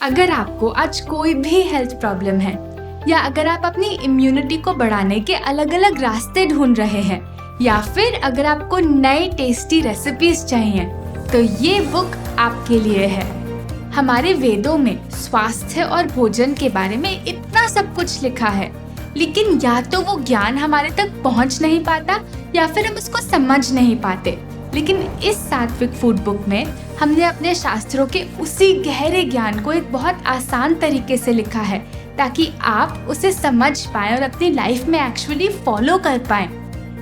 अगर आपको आज कोई भी हेल्थ प्रॉब्लम है या अगर आप अपनी इम्यूनिटी को बढ़ाने के अलग अलग रास्ते ढूंढ रहे हैं या फिर अगर आपको नए टेस्टी रेसिपीज चाहिए तो ये बुक आपके लिए है। हमारे वेदों में स्वास्थ्य और भोजन के बारे में इतना सब कुछ लिखा है, लेकिन या तो वो ज्ञान हमारे तक पहुंच नहीं पाता या फिर हम उसको समझ नहीं पाते। लेकिन इस सात्विक फूड बुक में हमने अपने शास्त्रों के उसी गहरे ज्ञान को एक बहुत आसान तरीके से लिखा है ताकि आप उसे समझ पाएं और अपनी लाइफ में एक्चुअली फॉलो कर पाएं।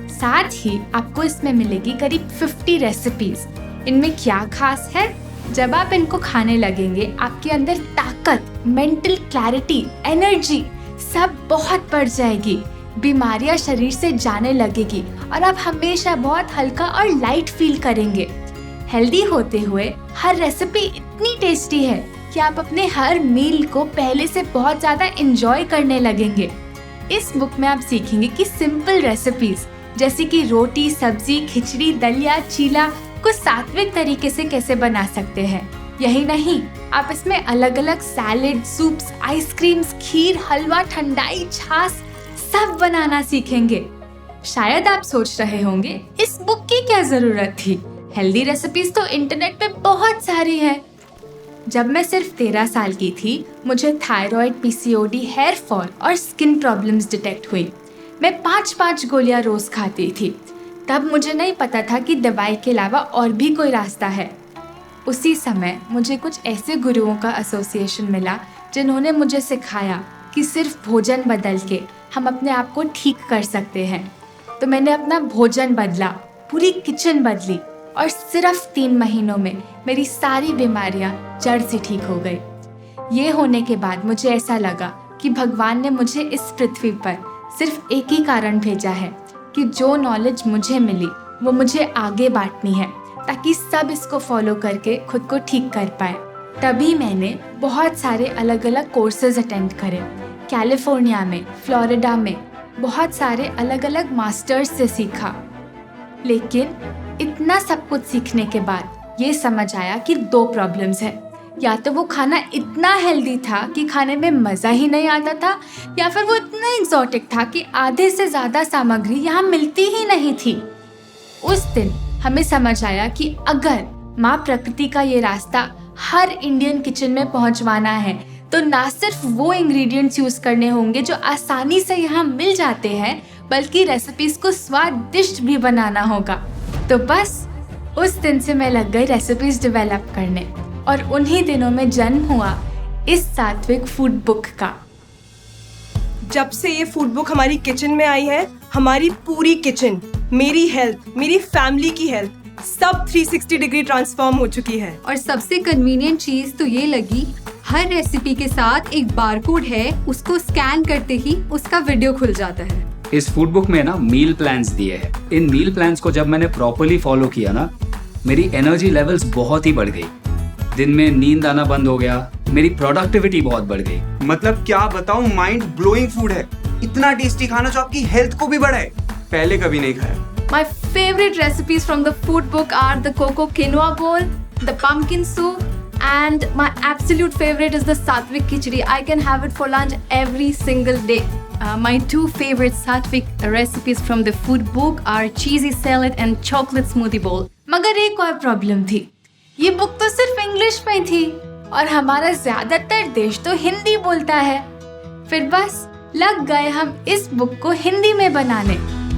साथ ही आपको इसमें मिलेगी करीब 50 रेसिपीज। इनमें क्या खास है? जब आप इनको खाने लगेंगे आपके अंदर ताकत, मेंटल क्लैरिटी, एनर्जी सब बहुत बढ़ जाएगी। बीमारियां शरीर से जाने लगेगी और आप हमेशा बहुत हल्का और लाइट फील करेंगे। हेल्दी होते हुए हर रेसिपी इतनी टेस्टी है कि आप अपने हर मील को पहले से बहुत ज़्यादा एंजॉय करने लगेंगे। इस बुक में आप सीखेंगे कि सिंपल रेसिपीज जैसे कि रोटी, सब्जी, खिचड़ी, दलिया, चीला को सात्विक तरीके से कैसे बना सकते हैं। यही नहीं, आप इसमें अलग अलग सैलेड, सूप्स, आइसक्रीम्स, खीर, हलवा, ठंडाई, छाछ सब बनाना सीखेंगे। शायद आप सोच रहे होंगे इस बुक की क्या जरूरत थी, हेल्दी रेसिपीज तो इंटरनेट पे बहुत सारी है। जब मैं सिर्फ 13 साल की थी मुझे थायराइड, पीसीओडी, हेयर फॉल और स्किन प्रॉब्लम्स डिटेक्ट हुई। मैं 5-5 गोलियां रोज खाती थी। तब मुझे नहीं पता था कि दवाई के अलावा और भी कोई रास्ता है। उसी समय मुझे कुछ ऐसे गुरुओं का एसोसिएशन मिला जिन्होंने मुझे सिखाया कि सिर्फ भोजन बदल के हम अपने आप को ठीक कर सकते हैं। तो मैंने अपना भोजन बदला, पूरी किचन बदली और सिर्फ 3 महीनों में मेरी सारी बीमारियां जड़ से ठीक हो गई। ये होने के बाद मुझे ऐसा लगा कि भगवान ने मुझे इस पृथ्वी पर सिर्फ एक ही कारण भेजा है कि जो नॉलेज मुझे मिली वो मुझे आगे बांटनी है ताकि सब इसको फॉलो करके खुद को ठीक कर पाए। तभी मैंने बहुत सारे अलग अलग कोर्सेज अटेंड करे। कैलिफोर्निया में, फ्लोरिडा में बहुत सारे अलग अलग मास्टर्स से सीखा। लेकिन इतना सब कुछ सीखने के बाद ये समझ आया कि 2 प्रॉब्लम्स है। या तो वो खाना इतना हेल्दी था कि खाने में मज़ा ही नहीं आता था या फिर वो इतना एक्सोटिक था कि आधे से ज़्यादा सामग्री यहाँ मिलती ही नहीं थी। उस दिन हमें समझ आया कि अगर माँ प्रकृति का ये रास्ता हर इंडियन किचन में पहुँचवाना है तो ना सिर्फ वो इंग्रेडिएंट्स यूज़ करने होंगे जो आसानी से यहाँ मिल जाते हैं, बल्कि रेसिपीज़ को स्वादिष्ट भी बनाना होगा। तो बस उस दिन से मैं लग गई रेसिपीज़ डेवलप करने और उन्हीं दिनों में जन्म हुआ इस सात्विक फूड बुक का। जब से ये फूड बुक हमारी किचन में आई है, हमारी पूरी किचन, मेरी हेल्थ, मेरी फैमिली की हेल्थ सब 360 डिग्री ट्रांसफॉर्म हो चुकी है। और सबसे कन्वीनियंट चीज तो ये लगी, हर रेसिपी के साथ एक बारकोड है, उसको स्कैन करते ही उसका वीडियो खुल जाता है। इस फूड बुक में ना मील प्लान्स दिए हैं। इन मील प्लान्स को जब मैंने प्रॉपर्ली फॉलो किया ना, मेरी एनर्जी लेवल्स बहुत ही बढ़ गई। दिन में नींद आना बंद हो गया, मेरी प्रोडक्टिविटी बहुत बढ़ गई। मतलब क्या बताऊं, माइंड ब्लोइंग फूड है। इतना टेस्टी खाना जो आपकी हेल्थ को भी बढ़ाए, पहले कभी नहीं खाया। My favorite recipes from the food book are the coco quinoa bowl, the pumpkin soup, and my absolute favorite is the sattvic khichdi. I can have it for lunch every single day. My 2 favorite sattvic recipes from the food book are cheesy salad and chocolate smoothie bowl. मगर एक और problem थी, ये book तो सिर्फ English में थी और हमारा ज्यादातर देश तो हिंदी बोलता है। फिर बस लग गए हम इस बुक को हिंदी में बनाने।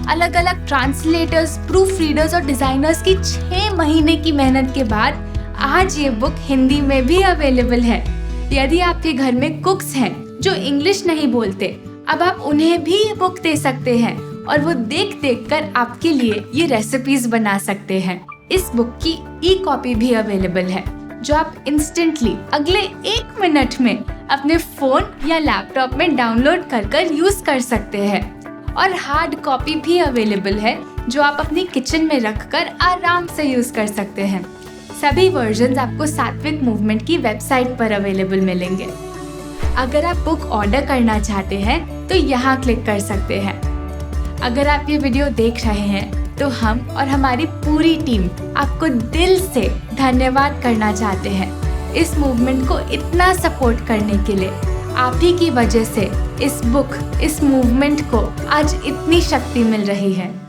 अलग अलग ट्रांसलेटर्स, प्रूफ रीडर्स और डिजाइनर्स की 6 महीने की मेहनत के बाद आज ये बुक हिंदी में भी अवेलेबल है। यदि आपके घर में कुक्स हैं जो इंग्लिश नहीं बोलते, अब आप उन्हें भी ये बुक दे सकते हैं और वो देख देख कर आपके लिए ये रेसिपीज बना सकते हैं। इस बुक की ई-कॉपी भी अवेलेबल है जो आप इंस्टेंटली अगले 1 मिनट में अपने फोन या लैपटॉप में डाउनलोड कर यूज कर सकते हैं। और हार्ड कॉपी भी अवेलेबल है जो आप अपनी किचन में रखकर आराम से यूज कर सकते हैं। सभी वर्जन्स आपको सात्विक मूवमेंट की वेबसाइट पर अवेलेबल मिलेंगे। अगर आप बुक ऑर्डर करना चाहते हैं तो यहाँ क्लिक कर सकते हैं। अगर आप ये वीडियो देख रहे हैं तो हम और हमारी पूरी टीम आपको दिल से धन्यवाद करना चाहते हैं। इस मूवमेंट को इतना सपोर्ट करने के लिए। आप ही की वजह से इस बुक, इस मूवमेंट को आज इतनी शक्ति मिल रही है।